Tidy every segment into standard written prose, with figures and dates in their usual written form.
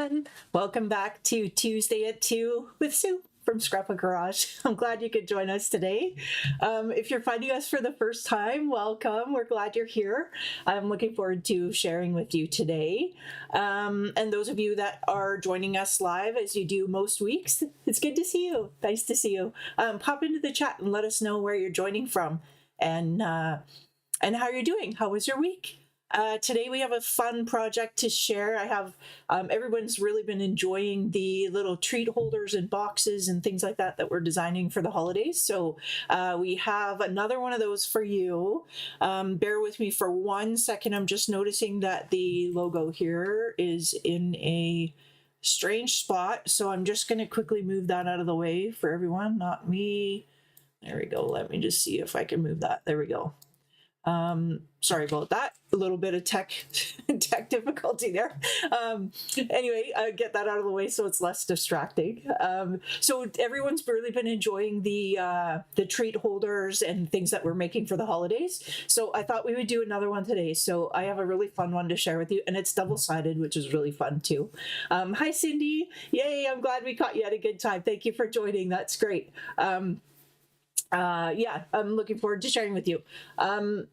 everyone. Welcome back to Tuesday at 2 with Sue from Scrapbook Garage. I'm glad you could join us today. If you're finding us for the first time, welcome. We're glad you're here. I'm looking forward to sharing with you today. And those of you that are joining us live, as you do most weeks, it's good to see you. Nice to see you. Pop into the chat and let us know where you're joining from and how you're doing. How was your week? Today we have a fun project to share. I have everyone's really been enjoying the little treat holders and boxes and things like that we're designing for the holidays. So we have another one of those for you. Bear with me for 1 second. I'm just noticing that the logo here is in a strange spot. So I'm just going to quickly move that out of the way for everyone, not me. There we go. Let me just see if I can move that. There we go. Sorry about that. A little bit of tech difficulty there. Anyway, get that out of the way so it's less distracting. So everyone's really been enjoying the treat holders and things that we're making for the holidays. So I thought we would do another one today. So I have a really fun one to share with you, and it's double-sided, which is really fun too. Hi, Cindy. Yay, I'm glad we caught you at a good time. Thank you for joining. That's great. Yeah, I'm looking forward to sharing with you.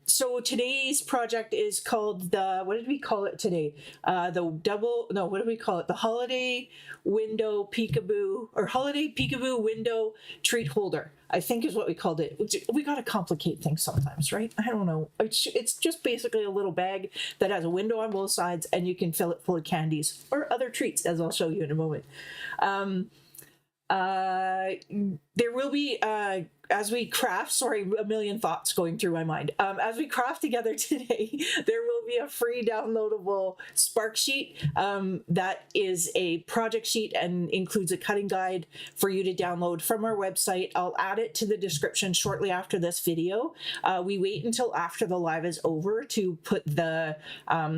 So today's project is called what did we call it today? What did we call it? The Holiday Window Peekaboo, or Holiday Peekaboo Window Treat Holder, I think is what we called it. We got to complicate things sometimes, right? I don't know. It's just basically a little bag that has a window on both sides, and you can fill it full of candies or other treats, as I'll show you in a moment. There will be, as we craft, sorry, a million thoughts going through my mind. As we craft together today, there will be a free downloadable Spark sheet that is a project sheet and includes a cutting guide for you to download from our website. I'll add it to the description shortly after this video. We wait until after the live is over to put the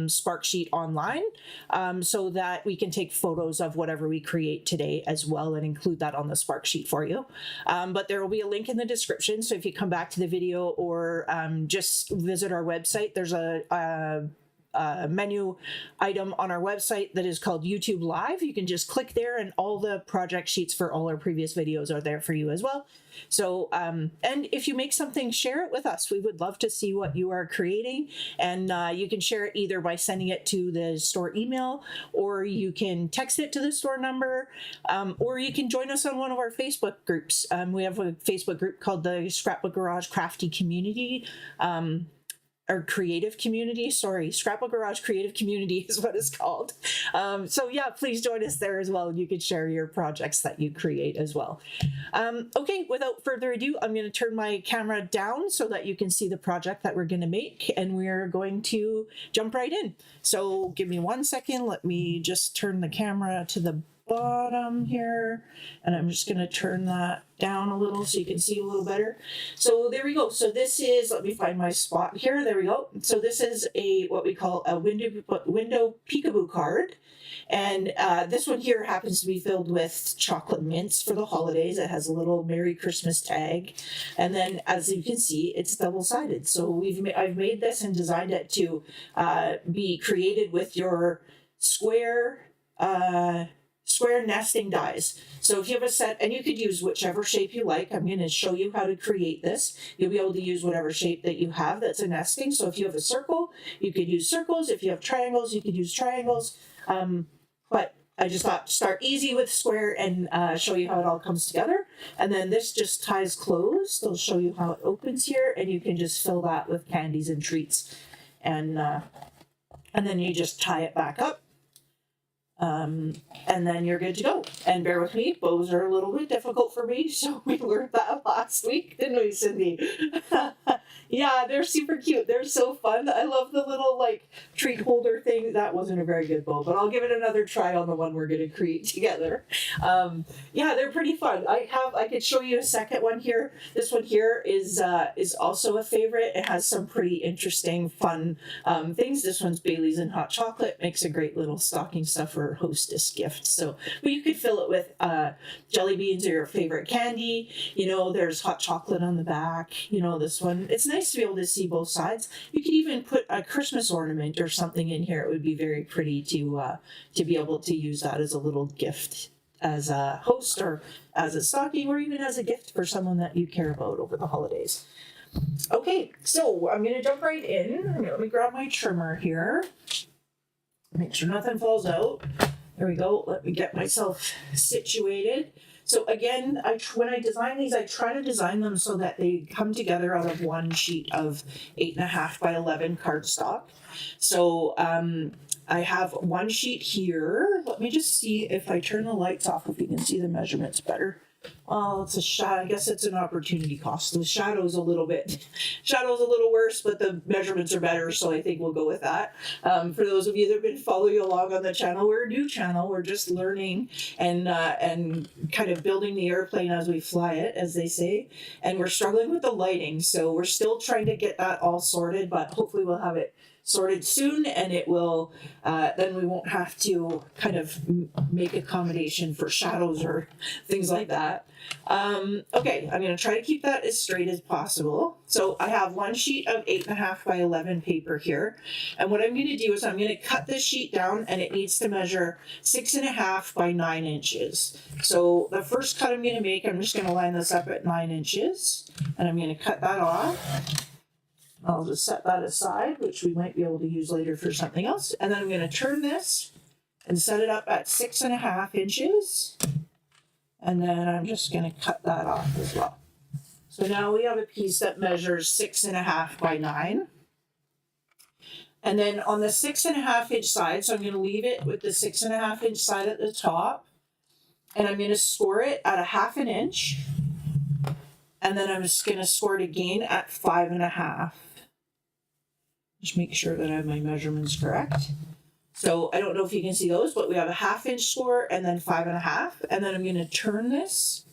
Spark sheet online so that we can take photos of whatever we create today as well and include that on the Spark sheet for you. But there will be a link in the description, so if you come back to the video or just visit our website, there's a menu item on our website that is called YouTube Live. You can just click there, and all the project sheets for all our previous videos are there for you as well. So, and if you make something, share it with us. We would love to see what you are creating, and you can share it either by sending it to the store email, or you can text it to the store number, or you can join us on one of our Facebook groups. We have a Facebook group called the Scrapbook Garage Crafty Community, or creative community. Sorry, Scrapbook Garage Creative Community is what it's called. So yeah, please join us there as well. You can share your projects that you create as well. Okay, without further ado, I'm going to turn my camera down so that you can see the project that we're going to make, and we're going to jump right in. So give me 1 second. Let me just turn the camera to the bottom here, and I'm just going to turn that down a little so you can see a little better. So there we go. So this is, let me find my spot here. There we go. So this is what we call a window peekaboo card. And this one here happens to be filled with chocolate mints for the holidays. It has a little Merry Christmas tag. And then, as you can see, it's double-sided. So I've made this and designed it to be created with your square nesting dies. So if you have a set, and you could use whichever shape you like, I'm going to show you how to create this. You'll be able to use whatever shape that you have that's a nesting. So if you have a circle, you could use circles. If you have triangles, you could use triangles. But I just thought start easy with square and show you how it all comes together. And then this just ties closed. They'll show you how it opens here, and you can just fill that with candies and treats. And then you just tie it back up. And then you're good to go. And bear with me, bows are a little bit difficult for me, so we learned that last week, didn't we, Cindy? Yeah, they're super cute. They're so fun. I love the little treat holder thing. That wasn't a very good bow, but I'll give it another try on the one we're going to create together. Yeah, they're pretty fun. I could show you a second one here. This one here is also a favorite. It has some pretty interesting, fun things. This one's Bailey's and hot chocolate. Makes a great little stocking stuffer hostess gift. So, but you could fill it with jelly beans or your favorite candy. There's hot chocolate on the back. This one. It's nice nice to be able to see both sides. You could even put a Christmas ornament or something in here. It would be very pretty to be able to use that as a little gift, as a host or as a stocking, or even as a gift for someone that you care about over the holidays. Okay, so I'm going to jump right in. Let me grab my trimmer here. Make sure nothing falls out. There we go. Let me get myself situated. So again, when I design these, I try to design them so that they come together out of one sheet of 8.5 by 11 cardstock. So I have one sheet here. Let me just see if I turn the lights off, if you can see the measurements better. Oh, it's a shadow. I guess it's an opportunity cost. The shadow's a little worse, but the measurements are better, so I think we'll go with that. For those of you that have been following along on the channel, we're a new channel. We're just learning and kind of building the airplane as we fly it, as they say. And we're struggling with the lighting, so we're still trying to get that all sorted, but hopefully we'll have it sorted soon, and it will then we won't have to kind of make accommodation for shadows or things like that. Okay, I'm going to try to keep that as straight as possible. So I have one sheet of 8.5 by 11 paper here, and what I'm going to do is I'm going to cut this sheet down, and it needs to measure 6.5 by 9 inches. So the first cut I'm going to make, I'm just going to line this up at 9 inches, and I'm going to cut that off. I'll just set that aside, which we might be able to use later for something else. And then I'm going to turn this and set it up at 6.5 inches. And then I'm just going to cut that off as well. So now we have a piece that measures 6.5 by 9. And then on the 6.5 inch side, so I'm going to leave it with the 6.5 inch side at the top. And I'm going to score it at 1/2 inch. And then I'm just going to score it again at 5.5. Just make sure that I have my measurements correct. So I don't know if you can see those, but we have a 1/2 inch score and then 5.5. And then I'm going to turn this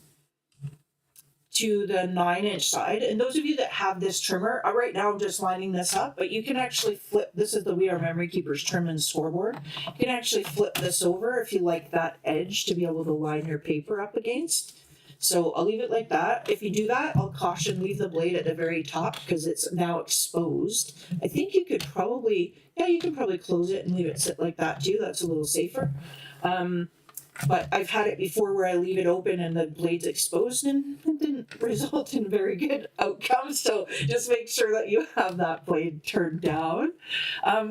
to the 9 inch side. And those of you that have this trimmer, right now I'm just lining this up, but you can actually flip. This is the We Are Memory Keepers trim and scoreboard. You can actually flip this over if you like that edge to be able to line your paper up against. So I'll leave it like that. If you do that, I'll caution, leave the blade at the very top because it's now exposed. I think you could probably, you can probably close it and leave it sit like that too. That's a little safer. But I've had it before where I leave it open and the blade's exposed and it didn't result in very good outcomes. So just make sure that you have that blade turned down.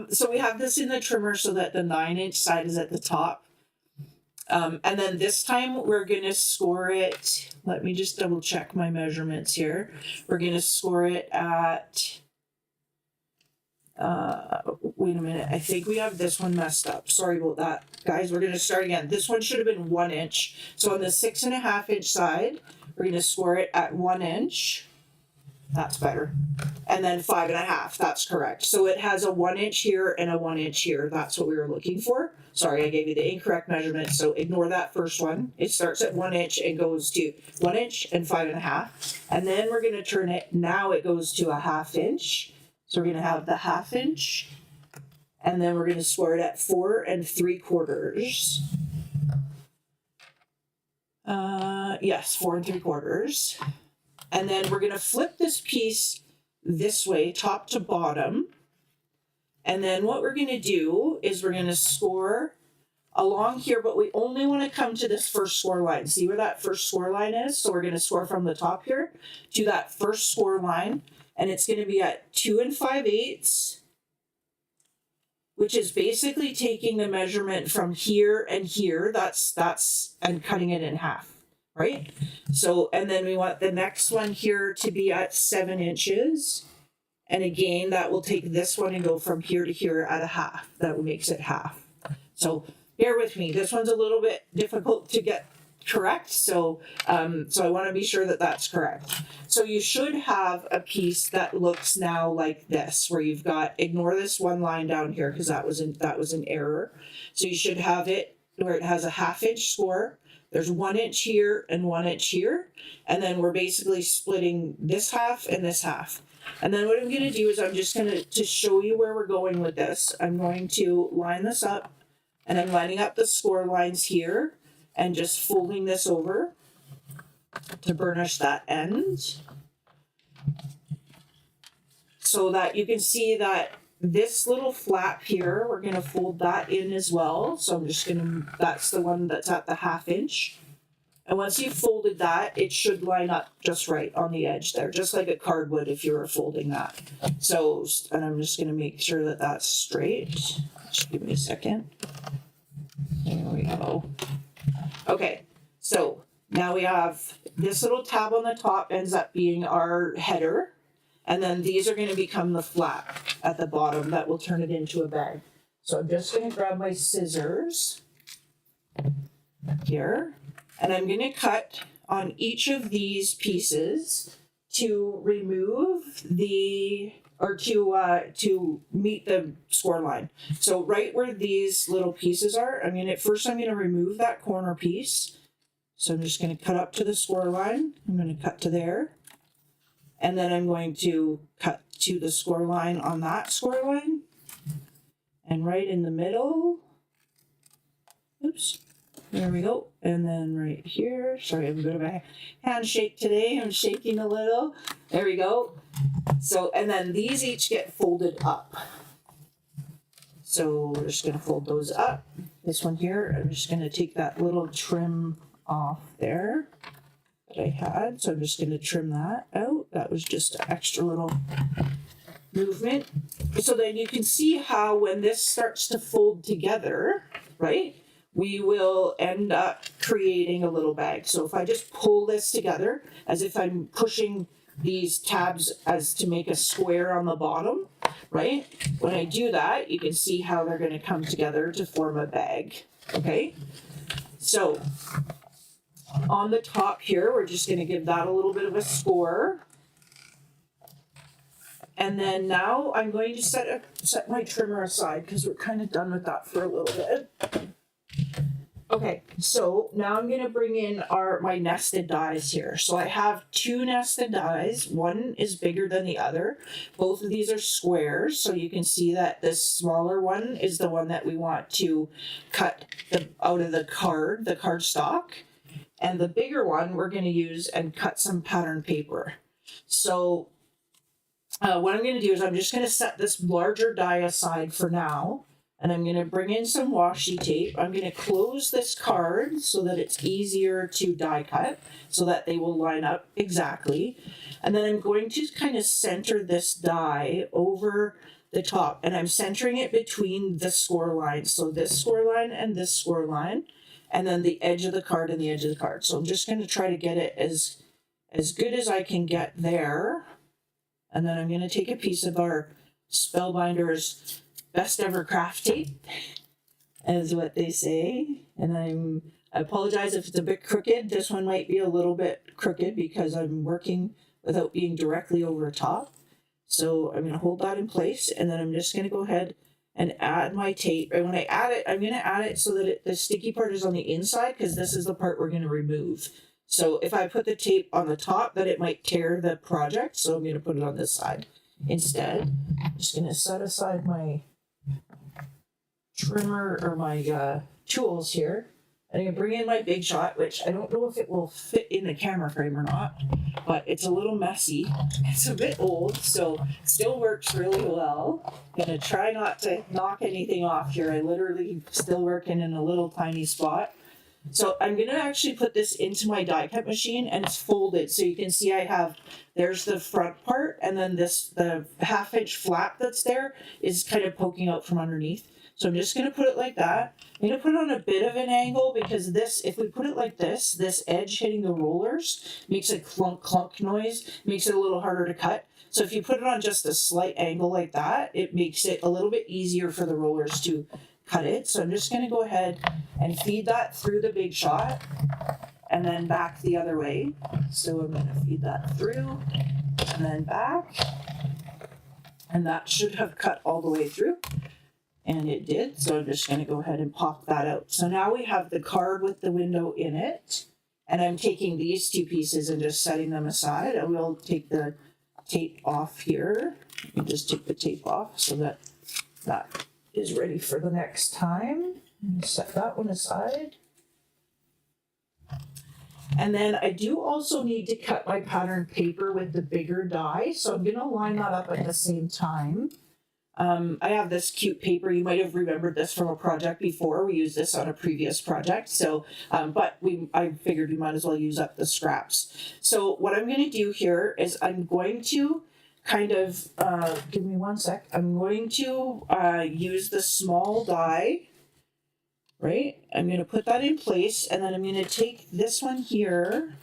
So we have this in the trimmer so that the 9 inch side is at the top. And then this time we're going to score it. Let me just double check my measurements here. We're going to score it at, wait a minute. I think we have this one messed up. Sorry about that, guys. We're going to start again. This one should have been 1 inch. So on the 6.5 inch side, we're going to score it at 1 inch. That's better. And then 5.5. That's correct. So it has a 1 inch here and a 1 inch here. That's what we were looking for. Sorry, I gave you the incorrect measurement. So ignore that first one. It starts at 1 inch and goes to 1 inch and 5.5. And then we're going to turn it. Now it goes to a 1/2 inch. So we're going to have the 1/2 inch. And then we're going to score it at 4 3/4. Yes, 4 3/4. And then we're going to flip this piece this way, top to bottom. And then what we're going to do is we're going to score along here, but we only want to come to this first score line. See where that first score line is? So we're going to score from the top here to that first score line. And it's going to be at 2 5/8, which is basically taking the measurement from here and here. That's and cutting it in half. Right? So, and then we want the next one here to be at 7 inches. And again, that will take this one and go from here to here at a 1/2. That makes it 1/2. So bear with me. This one's a little bit difficult to get correct. So I want to be sure that that's correct. So you should have a piece that looks now like this, where you've got, ignore this one line down here because that was an error. So you should have it where it has a 1/2 inch score. There's 1 inch here and 1 inch here. And then we're basically splitting this half and this half. And then what I'm going to do is I'm just going to show you where we're going with this. I'm going to line this up, and I'm lining up the score lines here and just folding this over to burnish that end. so that you can see that this little flap here, we're going to fold that in as well. So I'm just going to, that's the one that's at the 1/2 inch. And once you've folded that, it should line up just right on the edge there, just like a card would if you were folding that. So, and I'm just going to make sure that that's straight. Just give me a second. There we go. Okay, so now we have this little tab on the top ends up being our header. And then these are going to become the flap at the bottom that will turn it into a bag. So I'm just going to grab my scissors here. And I'm going to cut on each of these pieces to remove the, or to meet the score line. So right where these little pieces are, I'm going to remove that corner piece. So I'm just going to cut up to the score line. I'm going to cut to there. And then I'm going to cut to the score line on that score line. And right in the middle, oops. There we go. And then right here, sorry, I'm a bit of a handshake today. I'm shaking a little. There we go. So, and then these each get folded up. So we're just going to fold those up. This one here, I'm just going to take that little trim off there that I had. So I'm just going to trim that out. That was just an extra little movement. So then you can see how when this starts to fold together, right? We will end up creating a little bag. So if I just pull this together as if I'm pushing these tabs as to make a square on the bottom, right? When I do that, you can see how they're going to come together to form a bag, okay? So on the top here, we're just going to give that a little bit of a score. And then now I'm going to set my trimmer aside because we're kind of done with that for a little bit. Okay, so now I'm going to bring in my nested dies here. So I have 2 nested dies. One is bigger than the other. Both of these are squares, so you can see that this smaller one is the one that we want to cut out of the card stock. And the bigger one we're going to use and cut some pattern paper. So what I'm going to do is I'm just going to set this larger die aside for now. And I'm going to bring in some washi tape. I'm going to close this card so that it's easier to die cut, so that they will line up exactly. And then I'm going to kind of center this die over the top. And I'm centering it between the score lines. So this score line and this score line. And then the edge of the card and the edge of the card. So I'm just going to try to get it as good as I can get there. And then I'm going to take a piece of our Spellbinder's best ever craft tape, is what they say. And I apologize if it's a bit crooked. This one might be a little bit crooked because I'm working without being directly over top. So I'm going to hold that in place, and then I'm just going to go ahead and add my tape. And when I add it, I'm going to add it so that the sticky part is on the inside, because this is the part we're going to remove. So if I put the tape on the top, then it might tear the project. So I'm going to put it on this side instead. I'm just going to set aside my trimmer or my tools here. And I'm going to bring in my Big Shot, which I don't know if it will fit in the camera frame or not, but it's a little messy. It's a bit old, so it still works really well. I'm going to try not to knock anything off here. I literally still working in a little tiny spot. So I'm going to actually put this into my die cut machine, and it's folded. So you can see there's the front part, and then the 1/2 inch flap that's there is kind of poking out from underneath. So I'm just going to put it like that. I'm going to put it on a bit of an angle because if we put it like this edge hitting the rollers makes a clunk clunk noise, makes it a little harder to cut. So if you put it on just a slight angle like that, it makes it a little bit easier for the rollers to cut it. So I'm just going to go ahead and feed that through the Big Shot and then back the other way. So I'm going to feed that through and then back. And that should have cut all the way through. And it did. So I'm just going to go ahead and pop that out. So now we have the card with the window in it. And I'm taking these 2 pieces and just setting them aside. I will take the tape off here. You just take the tape off so that that is ready for the next time. And set that one aside. And then I do also need to cut my pattern paper with the bigger die. So I'm gonna line that up at the same time. I have this cute paper. You might have remembered this from a project before. We used this on a previous project. So, but I figured we might as well use up the scraps. So what I'm going to do here is I'm going to kind of, give me one sec. I'm going to use the small die, right? I'm going to put that in place, and then I'm going to take this one here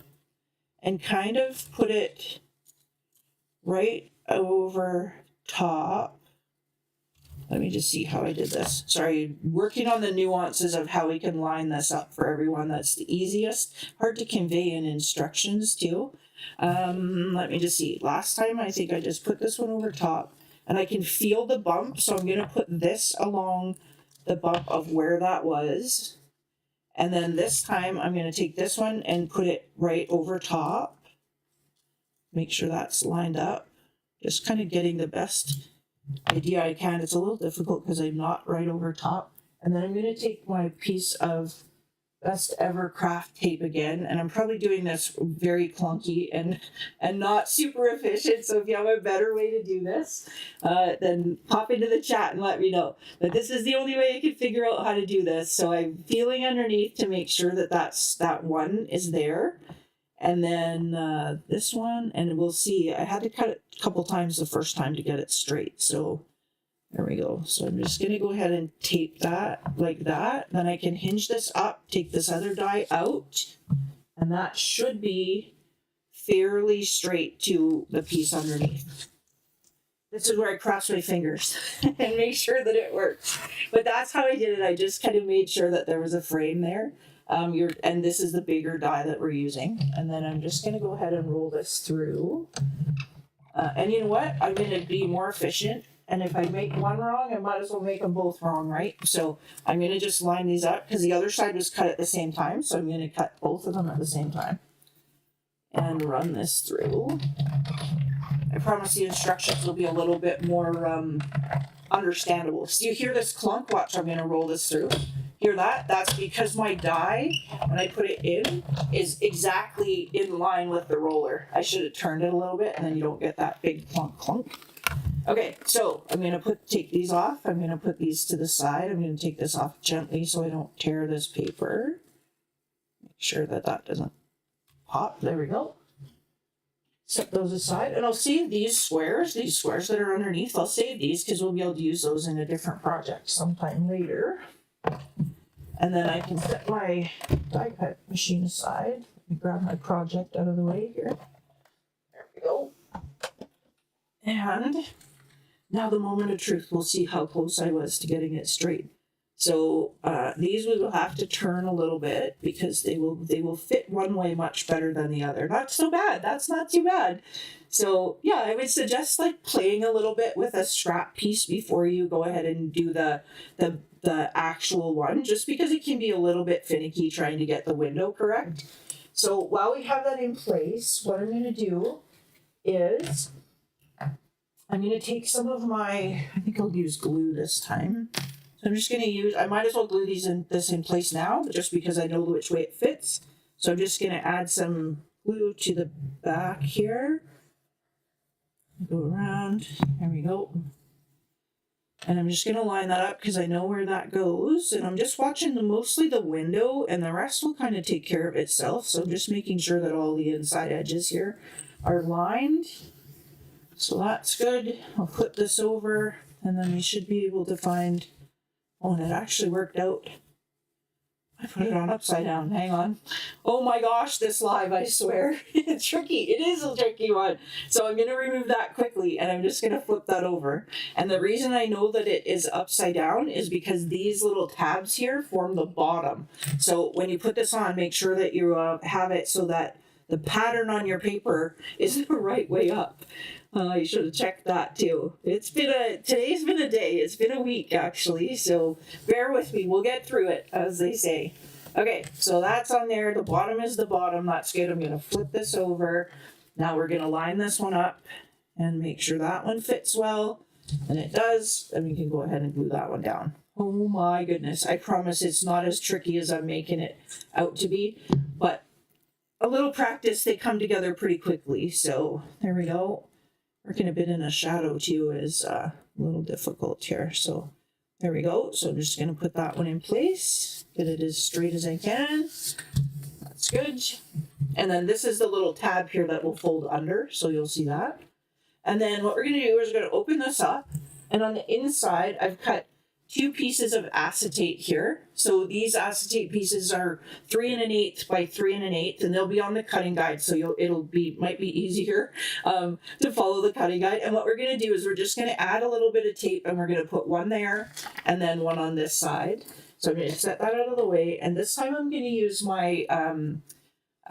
and kind of put it right over top. Let me just see how I did this. Sorry, working on the nuances of how we can line this up for everyone. That's the easiest. Hard to convey in instructions too. Let me just see. Last time I think I just put this one over top and I can feel the bump. So I'm going to put this along the bump of where that was. And then this time I'm going to take this one and put it right over top. Make sure that's lined up. Just kind of getting the best idea I can. It's a little difficult because I'm not right over top. And then I'm going to take my piece of best ever craft tape again, and I'm probably doing this very clunky and not super efficient. So if you have a better way to do this, then pop into the chat and let me know. But this is the only way I can figure out how to do this. So I'm feeling underneath to make sure that that one is there. And then this one, and we'll see. I had to cut it a couple times the first time to get it straight. So there we go. So I'm just going to go ahead and tape that like that. Then I can hinge this up, take this other die out, and that should be fairly straight to the piece underneath. This is where I cross my fingers and make sure that it works. But that's how I did it. I just kind of made sure that there was a frame there. And this is the bigger die that we're using. And then I'm just going to go ahead and roll this through. And you know what? I'm going to be more efficient. And if I make one wrong, I might as well make them both wrong, right? So I'm going to just line these up because the other side was cut at the same time. So I'm going to cut both of them at the same time and run this through. I promise the instructions will be a little bit more understandable. So you hear this clunk? Watch, I'm going to roll this through. Hear that? That's because my die, when I put it in, is exactly in line with the roller. I should have turned it a little bit, and then you don't get that big clunk clunk. Okay, so I'm going to take these off. I'm going to put these to the side. I'm going to take this off gently so I don't tear this paper. Make sure that that doesn't pop. There we go. Set those aside, and I'll save these squares that are underneath. I'll save these because we'll be able to use those in a different project sometime later. And then I can set my die cut machine aside. Let me grab my project out of the way here. There we go. And now the moment of truth. We'll see how close I was to getting it straight. So these we will have to turn a little bit because they will fit one way much better than the other. Not so bad. That's not too bad. So yeah, I would suggest like playing a little bit with a scrap piece before you go ahead and do the actual one, just because it can be a little bit finicky trying to get the window correct. So while we have that in place, what I'm going to do is I'm going to take some of my, I think I'll use glue this time. So I'm just going to use, I might as well glue this in place now, just because I know which way it fits. So I'm just going to add some glue to the back here. Go around, there we go. And I'm just going to line that up because I know where that goes. And I'm just watching mostly the window, and the rest will kind of take care of itself. So I'm just making sure that all the inside edges here are lined. So that's good. I'll flip this over, and then we should be able to find, oh, and it actually worked out. I put it on upside down. Hang on. Oh my gosh, this live, I swear. It's tricky. It is a tricky one. So I'm going to remove that quickly, and I'm just going to flip that over. And the reason I know that it is upside down is because these little tabs here form the bottom. So when you put this on, make sure that you have it so that the pattern on your paper is the right way up. You should have checked that too. Today's been a day. It's been a week actually. So bear with me. We'll get through it, as they say. Okay, so that's on there. The bottom is the bottom. That's good. I'm going to flip this over. Now we're going to line this one up and make sure that one fits well. And it does. And we can go ahead and glue that one down. Oh my goodness. I promise it's not as tricky as I'm making it out to be. But a little practice, they come together pretty quickly. So there we go. Working a bit in a shadow too is a little difficult here. So there we go. So I'm just going to put that one in place, get it as straight as I can. That's good. And then this is the little tab here that will fold under, so you'll see that. And then what we're going to do is we're going to open this up, and on the inside I've cut 2 pieces of acetate here. So these acetate pieces are 3 1/8 by 3 1/8, and they'll be on the cutting guide, so might be easier to follow the cutting guide. And what we're going to do is we're just going to add a little bit of tape, and we're going to put one there and then one on this side. So I'm going to set that out of the way, and this time I'm going to use my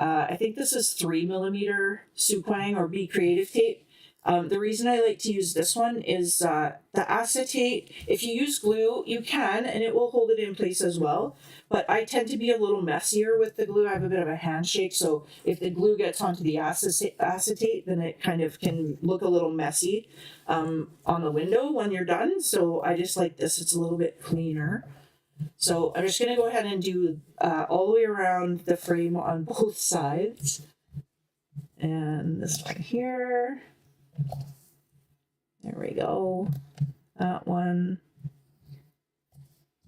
I think this is 3mm Suquang or Be Creative tape. The reason I like to use this one is the acetate, if you use glue, you can, and it will hold it in place as well. But I tend to be a little messier with the glue. I have a bit of a handshake, so if the glue gets onto the acetate, then it kind of can look a little messy on the window when you're done. So I just like this. It's a little bit cleaner. So I'm just going to go ahead and do all the way around the frame on both sides. And this one here. There we go. That one.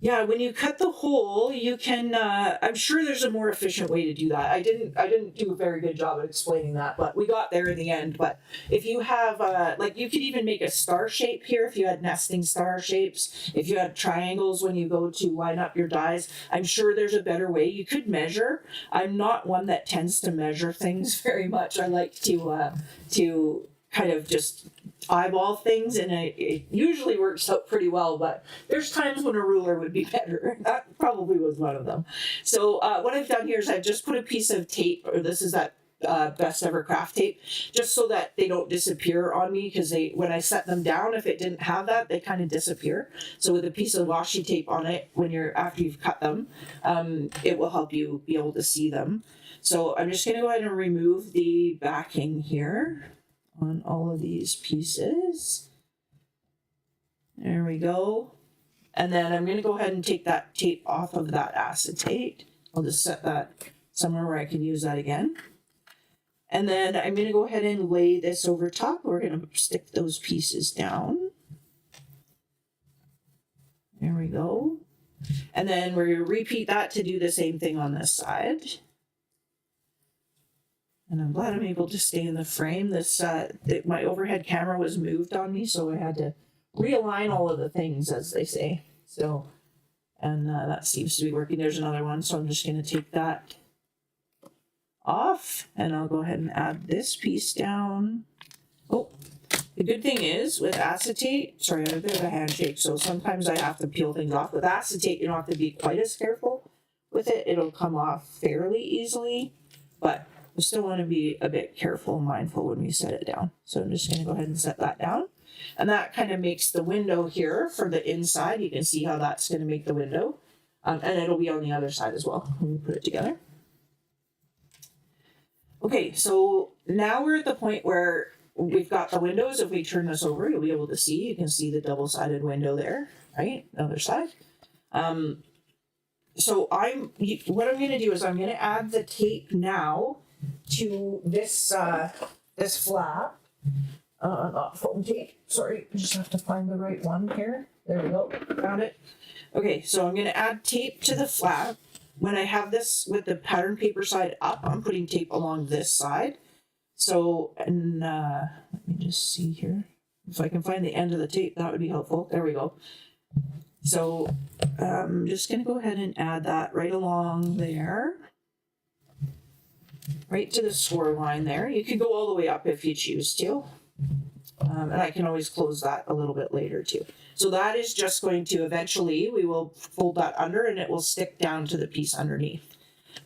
Yeah, when you cut the hole, you can, I'm sure there's a more efficient way to do that. I didn't do a very good job of explaining that, but we got there in the end. But if you have, like you could even make a star shape here if you had nesting star shapes, if you had triangles when you go to line up your dies, I'm sure there's a better way. You could measure. I'm not one that tends to measure things very much. I like to kind of just eyeball things, and it usually works out pretty well, but there's times when a ruler would be better. That probably was one of them. So what I've done here is I've just put a piece of tape, or this is that Best Ever Craft tape, just so that they don't disappear on me, because when I set them down, if it didn't have that, they kind of disappear. So with a piece of washi tape on it, after you've cut them, it will help you be able to see them. So I'm just going to go ahead and remove the backing here on all of these pieces. There we go. And then I'm going to go ahead and take that tape off of that acetate. I'll just set that somewhere where I can use that again. And then I'm going to go ahead and lay this over top. We're going to stick those pieces down. There we go. And then we're going to repeat that to do the same thing on this side. And I'm glad I'm able to stay in the frame. My overhead camera was moved on me, so I had to realign all of the things, as they say. So, and that seems to be working. There's another one, so I'm just going to take that off, and I'll go ahead and add this piece down. Oh, the good thing is with acetate, sorry, I have a bit of a handshake, so sometimes I have to peel things off. With acetate, you don't have to be quite as careful with it. It'll come off fairly easily, but we still want to be a bit careful and mindful when we set it down. So I'm just going to go ahead and set that down. And that kind of makes the window here for the inside. You can see how that's going to make the window. And it'll be on the other side as well when we put it together. Okay, so now we're at the point where we've got the windows. If we turn this over, you'll be able to see. You can see the double-sided window there, right? The other side. So what I'm going to do is I'm going to add the tape now to this this flap. Not foam tape. Sorry, I just have to find the right one here. There we go. Found it. Okay, so I'm going to add tape to the flap. When I have this with the pattern paper side up, I'm putting tape along this side. So, and let me just see here. If I can find the end of the tape, that would be helpful. There we go. So I'm just going to go ahead and add that right along there. Right to the score line there. You can go all the way up if you choose to. And I can always close that a little bit later too. So that is just going to eventually, we will fold that under and it will stick down to the piece underneath.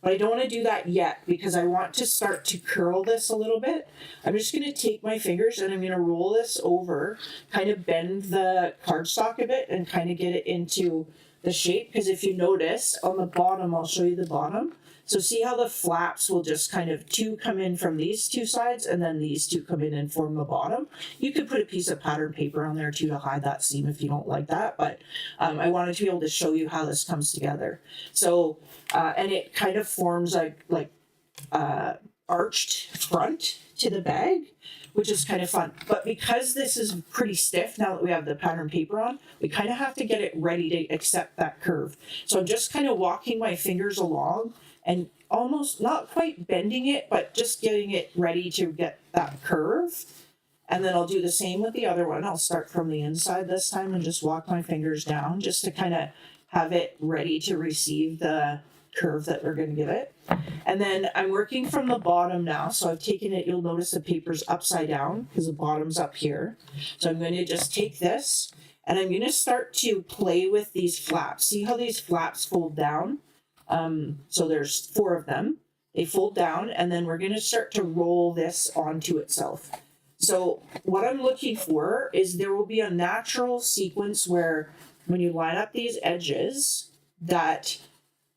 But I don't want to do that yet because I want to start to curl this a little bit. I'm just going to take my fingers and I'm going to roll this over, kind of bend the cardstock a bit and kind of get it into the shape. Because if you notice on the bottom, I'll show you the bottom. So see how the flaps will just kind of two come in from these two sides and then these two come in and form the bottom. You could put a piece of pattern paper on there too to hide that seam if you don't like that. But I wanted to be able to show you how this comes together. So, and it kind of forms like arched front to the bag, which is kind of fun. But because this is pretty stiff now that we have the pattern paper on, we kind of have to get it ready to accept that curve. So I'm just kind of walking my fingers along and almost not quite bending it, but just getting it ready to get that curve. And then I'll do the same with the other one. I'll start from the inside this time and just walk my fingers down just to kind of have it ready to receive the curve that we're going to give it. And then I'm working from the bottom now. So I've taken it, you'll notice the paper's upside down because the bottom's up here. So I'm going to just take this and I'm going to start to play with these flaps. See how these flaps fold down? So there's 4 of them. They fold down and then we're going to start to roll this onto itself. So what I'm looking for is there will be a natural sequence where when you line up these edges that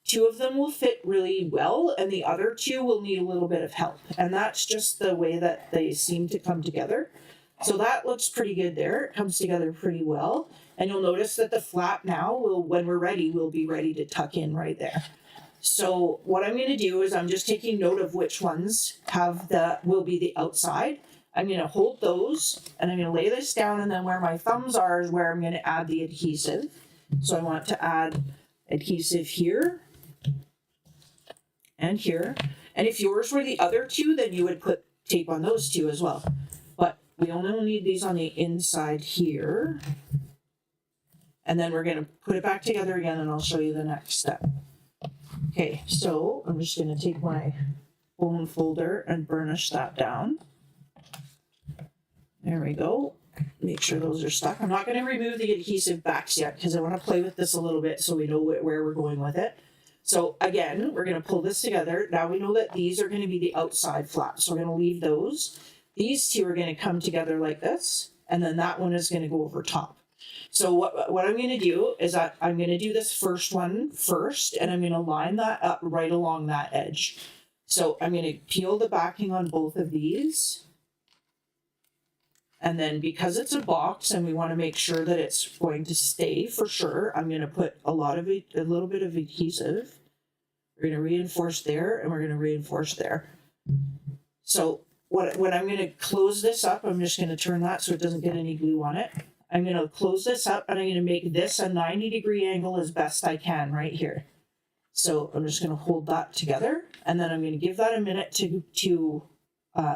2 of them will fit really well and the other 2 will need a little bit of help. And that's just the way that they seem to come together. So that looks pretty good there. It comes together pretty well. And you'll notice that the flap now will, when we're ready, we'll be ready to tuck in right there. So what I'm going to do is I'm just taking note of which ones will be the outside. I'm going to hold those and I'm going to lay this down, and then where my thumbs are is where I'm going to add the adhesive. So I want to add adhesive here and here. And if yours were the other 2, then you would put tape on those 2 as well. But we only need these on the inside here. And then we're going to put it back together again and I'll show you the next step. Okay, so I'm just going to take my bone folder and burnish that down. There we go. Make sure those are stuck. I'm not going to remove the adhesive backs yet because I want to play with this a little bit so we know where we're going with it. So again, we're going to pull this together. Now we know that these are going to be the outside flaps. So we're going to leave those. These 2 are going to come together like this, and then that one is going to go over top. So what I'm going to do is I'm going to do this first one first, and I'm going to line that up right along that edge. So I'm going to peel the backing on both of these. And then because it's a box and we want to make sure that it's going to stay for sure, I'm going to put a little bit of adhesive. We're going to reinforce there and we're going to reinforce there. So when I'm going to close this up, I'm just going to turn that so it doesn't get any glue on it. I'm going to close this up and I'm going to make this a 90-degree angle as best I can right here. So I'm just going to hold that together and then I'm going to give that a minute to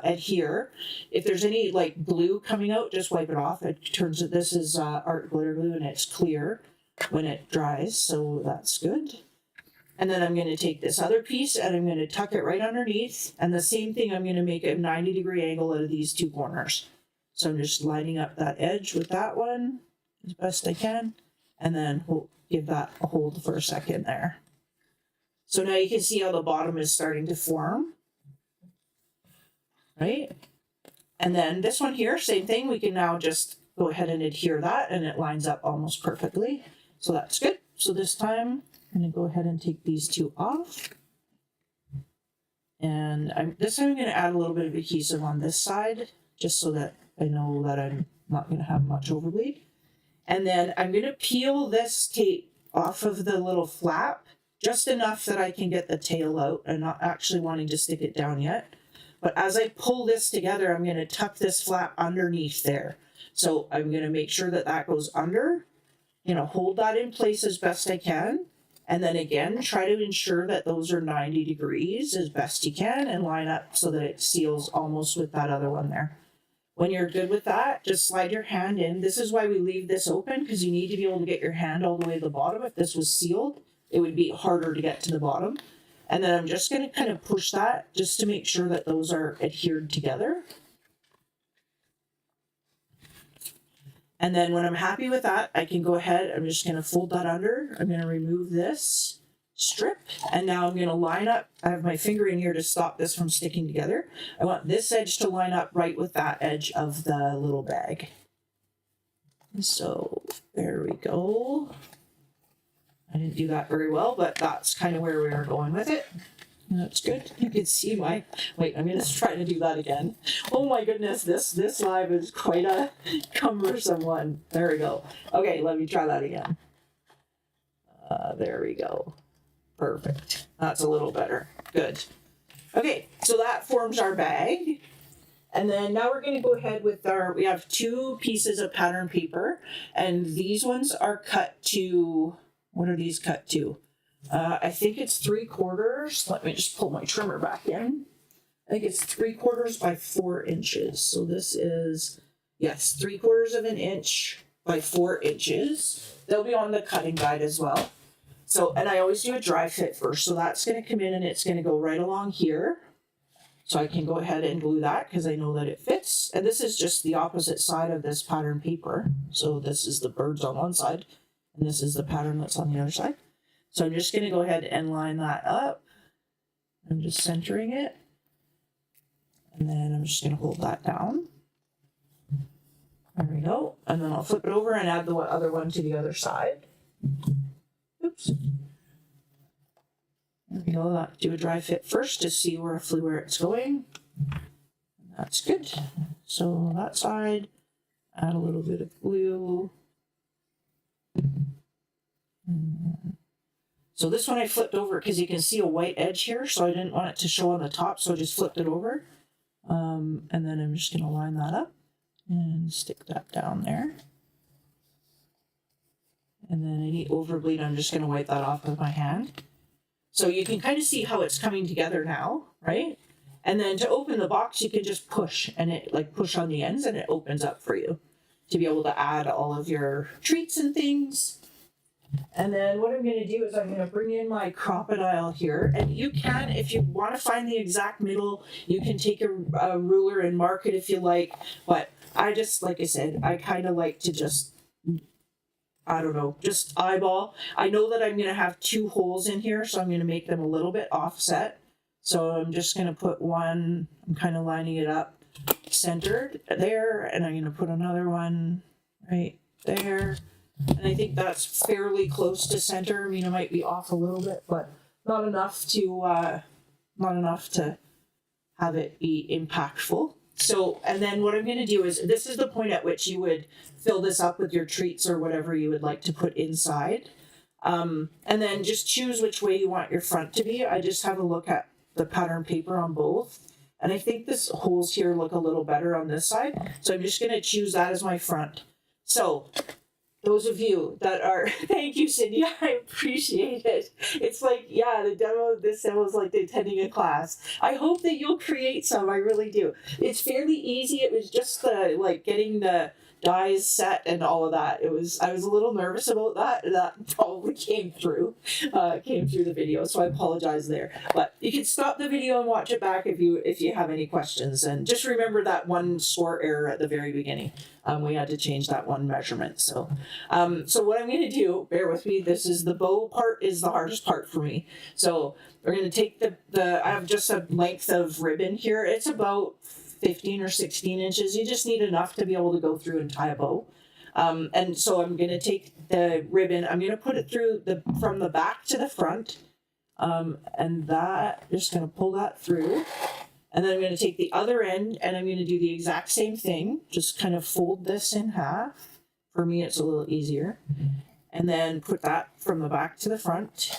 adhere. If there's any like glue coming out, just wipe it off. This is art glitter glue and it's clear when it dries, so that's good. And then I'm going to take this other piece and I'm going to tuck it right underneath, and the same thing, I'm going to make a 90-degree angle out of these 2 corners. So I'm just lining up that edge with that one as best I can, and then we'll give that a hold for a second there. So now you can see how the bottom is starting to form. Right? And then this one here, same thing. We can now just go ahead and adhere that and it lines up almost perfectly. So that's good. So this time I'm going to go ahead and take these 2 off. And this time I'm going to add a little bit of adhesive on this side just so that I know that I'm not going to have much overbleed. And then I'm going to peel this tape off of the little flap just enough that I can get the tail out and not actually wanting to stick it down yet. But as I pull this together, I'm going to tuck this flap underneath there. So I'm going to make sure that that goes under, hold that in place as best I can. And then again, try to ensure that those are 90 degrees as best you can and line up so that it seals almost with that other one there. When you're good with that, just slide your hand in. This is why we leave this open, because you need to be able to get your hand all the way to the bottom. If this was sealed, it would be harder to get to the bottom. And then I'm just going to kind of push that just to make sure that those are adhered together. And then when I'm happy with that, I can go ahead, I'm just going to fold that under. I'm going to remove this strip. And now I'm going to line up. I have my finger in here to stop this from sticking together. I want this edge to line up right with that edge of the little bag. So there we go. I didn't do that very well, but that's kind of where we are going with it. That's good. You can see wait, I'm going to try to do that again. Oh my goodness, this live is quite a cumbersome one. There we go. Okay, let me try that again. There we go. Perfect. That's a little better. Good. Okay, so that forms our bag. And then now we're going to go ahead with we have 2 pieces of pattern paper, and these ones are cut to, what are these cut to? I think it's 3/4. Let me just pull my trimmer back in. I think it's 3/4 by 4 inches. So this is, yes, 3/4 of an inch by 4 inches. They'll be on the cutting guide as well. So, and I always do a dry fit first. So that's going to come in and it's going to go right along here. So I can go ahead and glue that because I know that it fits. And this is just the opposite side of this pattern paper. So this is the birds on one side and this is the pattern that's on the other side. So I'm just going to go ahead and line that up. I'm just centering it. And then I'm just going to hold that down. There we go. And then I'll flip it over and add the other one to the other side. Oops. There we go. Do a dry fit first to see roughly where it's going. That's good. So that side, add a little bit of glue. So this one I flipped over because you can see a white edge here, so I didn't want it to show on the top, so I just flipped it over. And then I'm just going to line that up and stick that down there. And then any overbleed, I'm just going to wipe that off with my hand. So you can kind of see how it's coming together now, right? And then to open the box, you can just push, and it like push on the ends and it opens up for you to be able to add all of your treats and things. And then what I'm going to do is I'm going to bring in my crocodile here. And you can, if you want to find the exact middle, you can take a ruler and mark it if you like. But I just, like I said, I kind of like to just, I don't know, just eyeball. I know that I'm going to have 2 holes in here, so I'm going to make them a little bit offset. So I'm just going to put one, I'm kind of lining it up centered there, and I'm going to put another one right there. And I think that's fairly close to center. I mean, it might be off a little bit, but not enough to have it be impactful. So, and then what I'm going to do is, this is the point at which you would fill this up with your treats or whatever you would like to put inside. And then just choose which way you want your front to be. I just have a look at the pattern paper on both. And I think this holes here look a little better on this side. So I'm just going to choose that as my front. So those of you that are, thank you, Cindy, I appreciate it. It's like, yeah, this demo is like attending a class. I hope that you'll create some, I really do. It's fairly easy. It was just getting the dies set and all of that. I was a little nervous about that. That probably came through the video, so I apologize there. But you can stop the video and watch it back if you have any questions. And just remember that one score error at the very beginning. We had to change that one measurement. So what I'm going to do, bear with me, this is the bow part is the hardest part for me. So we're going to take I have just a length of ribbon here. It's about 15 or 16 inches. You just need enough to be able to go through and tie a bow. And so I'm going to take the ribbon, I'm going to put it through from the back to the front. And that, just going to pull that through. And then I'm going to take the other end and I'm going to do the exact same thing. Just kind of fold this in half. For me, it's a little easier. And then put that from the back to the front.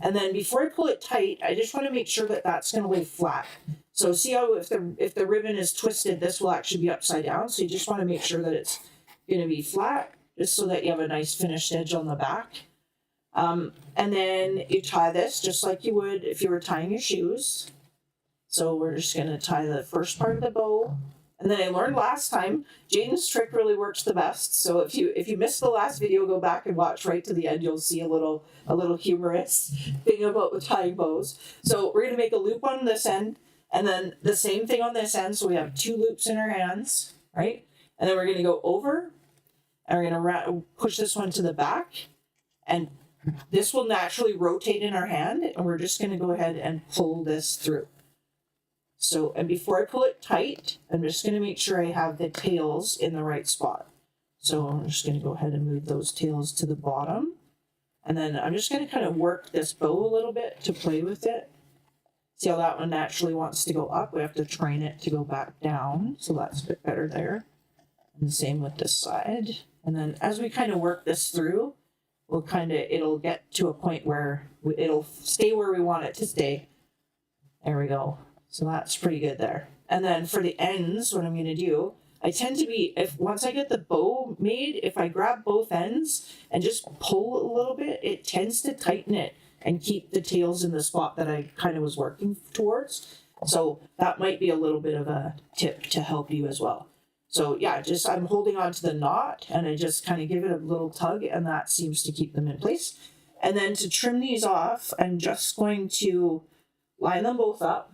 And then before I pull it tight, I just want to make sure that that's going to lay flat. So see how if the ribbon is twisted, this will actually be upside down. So you just want to make sure that it's going to be flat, just so that you have a nice finished edge on the back. And then you tie this just like you would if you were tying your shoes. So we're just going to tie the first part of the bow. And then I learned last time, Jaden's trick really works the best. So if you missed the last video, go back and watch right to the end. You'll see a little humorous thing about the tying bows. So we're going to make a loop on this end, and then the same thing on this end. So we have 2 loops in our hands, right? And then we're going to go over, and we're going to push this one to the back, and this will naturally rotate in our hand, and we're just going to go ahead and pull this through. So, and before I pull it tight, I'm just going to make sure I have the tails in the right spot. So I'm just going to go ahead and move those tails to the bottom. And then I'm just going to kind of work this bow a little bit to play with it. See how that one naturally wants to go up? We have to train it to go back down. So that's a bit better there. And the same with this side. And then as we kind of work this through, it'll get to a point where it'll stay where we want it to stay. There we go. So that's pretty good there. And then for the ends, what I'm going to do, I tend to be, if once I get the bow made, if I grab both ends and just pull a little bit, it tends to tighten it and keep the tails in the spot that I kind of was working towards. So that might be a little bit of a tip to help you as well. So yeah, just I'm holding on to the knot and I just kind of give it a little tug and that seems to keep them in place. And then to trim these off, I'm just going to line them both up.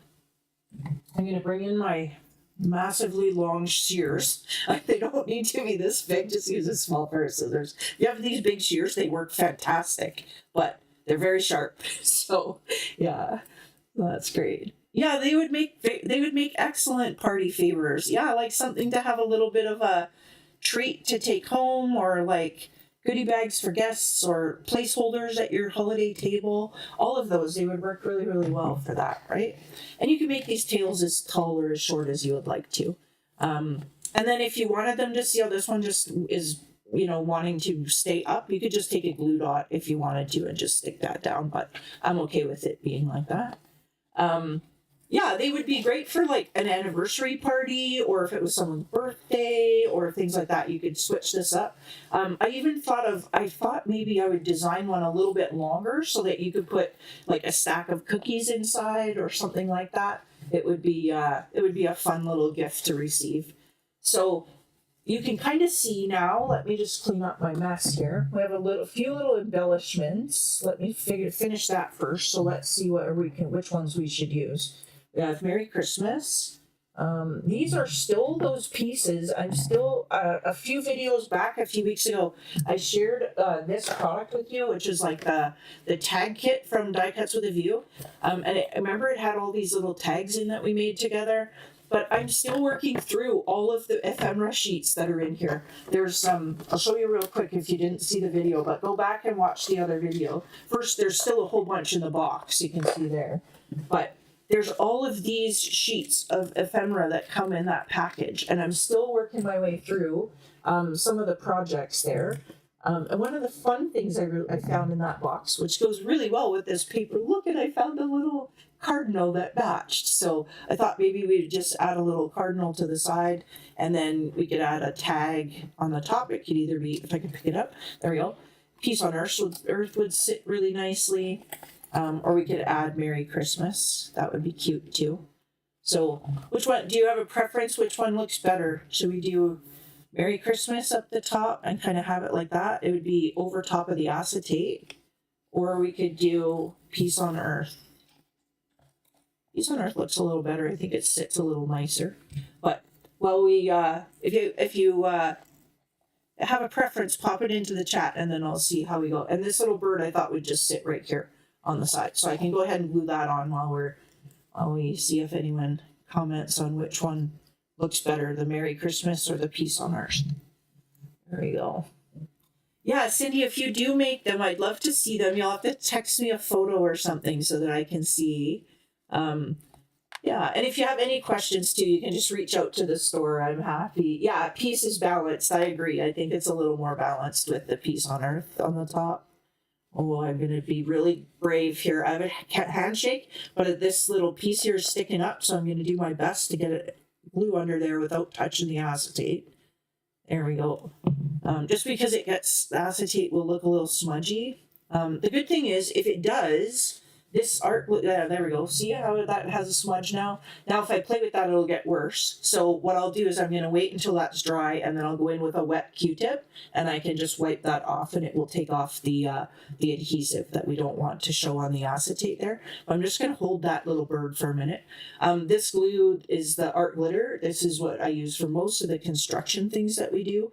I'm going to bring in my massively long shears. They don't need to be this big, just use a small pair of scissors. If you have these big shears, they work fantastic, but they're very sharp. So yeah, that's great. Yeah, they would make excellent party favors. Yeah, like something to have a little bit of a treat to take home, or like goodie bags for guests, or placeholders at your holiday table. All of those, they would work really, really well for that, right? And you can make these tails as tall or as short as you would like to. And then if you wanted them to see how this one just is, wanting to stay up, you could just take a glue dot if you wanted to and just stick that down, but I'm okay with it being like that. Yeah, they would be great for like an anniversary party, or if it was someone's birthday or things like that, you could switch this up. I thought maybe I would design one a little bit longer so that you could put like a stack of cookies inside or something like that. It would be a fun little gift to receive. So you can kind of see now. Let me just clean up my mess here. We have a few little embellishments. Let me finish that first. So let's see which ones we should use. We have Merry Christmas. These are still those pieces. I'm still a few videos back, a few weeks ago, I shared this product with you, which is like the tag kit from Die Cuts with a View. And I remember it had all these little tags in that we made together. But I'm still working through all of the ephemera sheets that are in here. There's I'll show you real quick if you didn't see the video, but go back and watch the other video. First, there's still a whole bunch in the box, you can see there. But there's all of these sheets of ephemera that come in that package, and I'm still working my way through some of the projects there. And one of the fun things I found in that box, which goes really well with this paper, look, and I found a little cardinal that matched. So I thought maybe we'd just add a little cardinal to the side, and then we could add a tag on the top. It could either be, if I can pick it up, there we go. Peace on Earth would sit really nicely. Or we could add Merry Christmas. That would be cute too. So which one, do you have a preference? Which one looks better? Should we do Merry Christmas up the top and kind of have it like that? It would be over top of the acetate. Or we could do Peace on Earth. Peace on Earth looks a little better. I think it sits a little nicer. But while we, if you have a preference, pop it into the chat and then I'll see how we go. And this little bird I thought would just sit right here on the side. So I can go ahead and glue that on while we see if anyone comments on which one looks better, the Merry Christmas or the Peace on Earth. There we go. Yeah, Cindy, if you do make them, I'd love to see them. You'll have to text me a photo or something so that I can see. Yeah, and if you have any questions too, you can just reach out to the store. I'm happy. Yeah, peace is balanced. I agree. I think it's a little more balanced with the Peace on Earth on the top. Oh, I'm going to be really brave here. I have a handshake, but this little piece here is sticking up, so I'm going to do my best to get it glue under there without touching the acetate. There we go. Just because the acetate will look a little smudgy. The good thing is, if it does, this art, there we go. See how that has a smudge now? Now, if I play with that, it'll get worse. So what I'll do is I'm going to wait until that's dry, and then I'll go in with a wet Q-tip, and I can just wipe that off, and it will take off the adhesive that we don't want to show on the acetate there. But I'm just going to hold that little bird for a minute. This glue is the art glitter. This is what I use for most of the construction things that we do.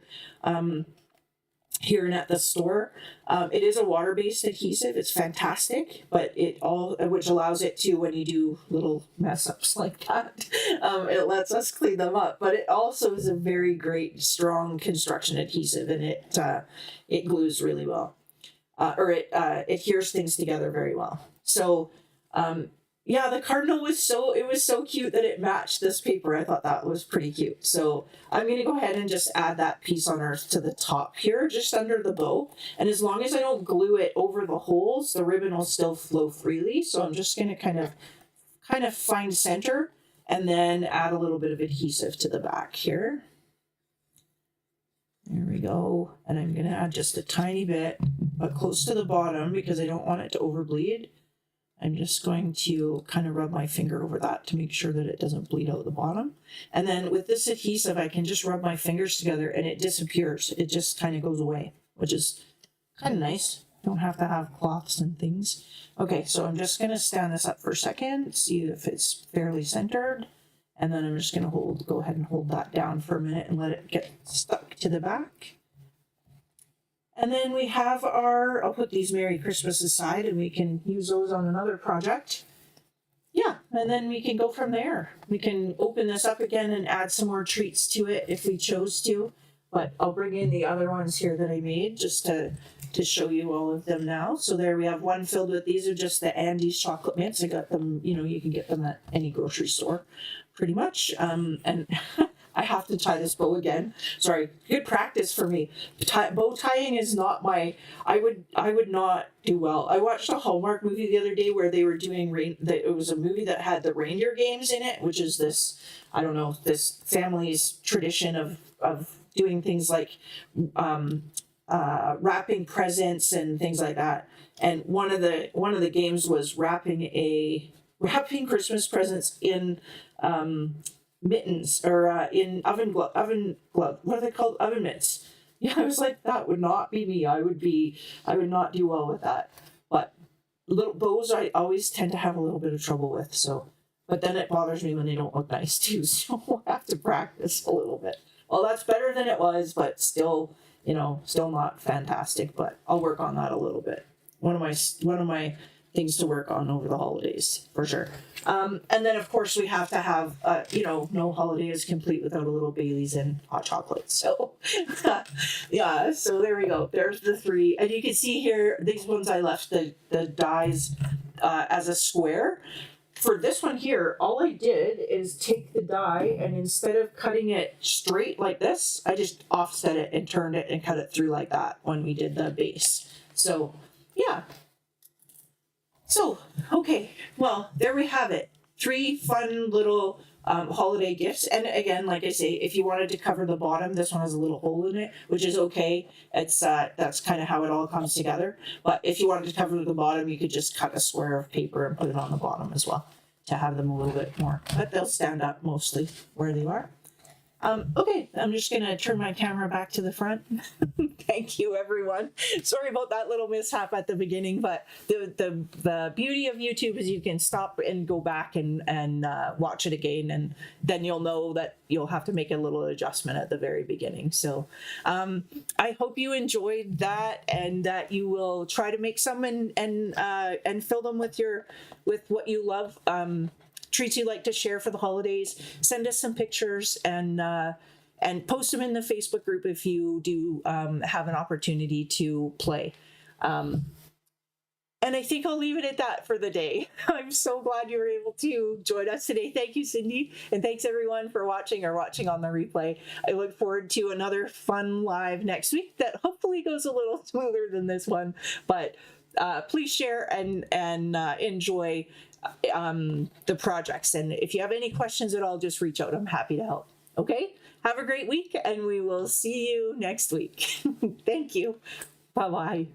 Here and at the store. It is a water-based adhesive. It's fantastic, but which allows it to, when you do little mess-ups like that, it lets us clean them up. But it also is a very great, strong construction adhesive, and it glues really well, or it adheres things together very well. So, yeah, the cardinal was so cute that it matched this paper. I thought that was pretty cute. So I'm going to go ahead and just add that Peace on Earth to the top here, just under the bow. And as long as I don't glue it over the holes, the ribbon will still flow freely. So I'm just going to kind of kind of find center and then add a little bit of adhesive to the back here. There we go. And I'm going to add just a tiny bit, but close to the bottom because I don't want it to overbleed. I'm just going to kind of rub my finger over that to make sure that it doesn't bleed out the bottom. And then with this adhesive, I can just rub my fingers together and it disappears. It just kind of goes away, which is kind of nice. Don't have to have cloths and things. Okay, so I'm just going to stand this up for a second, see if it's fairly centered. And then I'm just going to go ahead and hold that down for a minute and let it get stuck to the back. And then we have I'll put these Merry Christmas aside and we can use those on another project. Yeah, and then we can go from there. We can open this up again and add some more treats to it if we chose to. But I'll bring in the other ones here that I made just to show you all of them now. So there we have one filled with, these are just the Andes chocolate mints. I got them, you can get them at any grocery store pretty much. And I have to tie this bow again. Sorry, good practice for me. Bow tying is not I would not do well. I watched a Hallmark movie the other day where they were doing it was a movie that had the reindeer games in it, which is this, I don't know, this family's tradition of doing things like wrapping presents and things like that. And one of the games was wrapping Christmas presents in mittens or in oven glove. What are they called? Oven mitts. Yeah, I was like, that would not be me. I would not do well with that. But little bows, I always tend to have a little bit of trouble with. So, but then it bothers me when they don't look nice too. So I have to practice a little bit. Well, that's better than it was, but still not fantastic. But I'll work on that a little bit. One of my things to work on over the holidays for sure. And then of course we have to have, no holiday is complete without a little Bailey's and hot chocolate. So yeah, so there we go. There's the three. And you can see here, these ones I left the dies as a square. For this one here, all I did is take the die and instead of cutting it straight like this, I just offset it and turned it and cut it through like that when we did the base. So yeah. So, okay, well, there we have it. 3 fun little holiday gifts. And again, like I say, if you wanted to cover the bottom, this one has a little hole in it, which is okay. It's that's kind of how it all comes together. But if you wanted to cover the bottom, you could just cut a square of paper and put it on the bottom as well to have them a little bit more. But they'll stand up mostly where they are. Okay, I'm just going to turn my camera back to the front. Thank you, everyone. Sorry about that little mishap at the beginning, but the beauty of YouTube is you can stop and go back and watch it again, and then you'll know that you'll have to make a little adjustment at the very beginning. So I hope you enjoyed that and that you will try to make some and fill them with what you love. Treats you like to share for the holidays. Send us some pictures and post them in the Facebook group if you do have an opportunity to play. And I think I'll leave it at that for the day. I'm so glad you were able to join us today. Thank you, Cindy. And thanks everyone for watching on the replay. I look forward to another fun live next week that hopefully goes a little smoother than this one. But please share and enjoy the projects. And if you have any questions at all, just reach out. I'm happy to help. Okay? Have a great week and we will see you next week. Thank you. Bye-bye.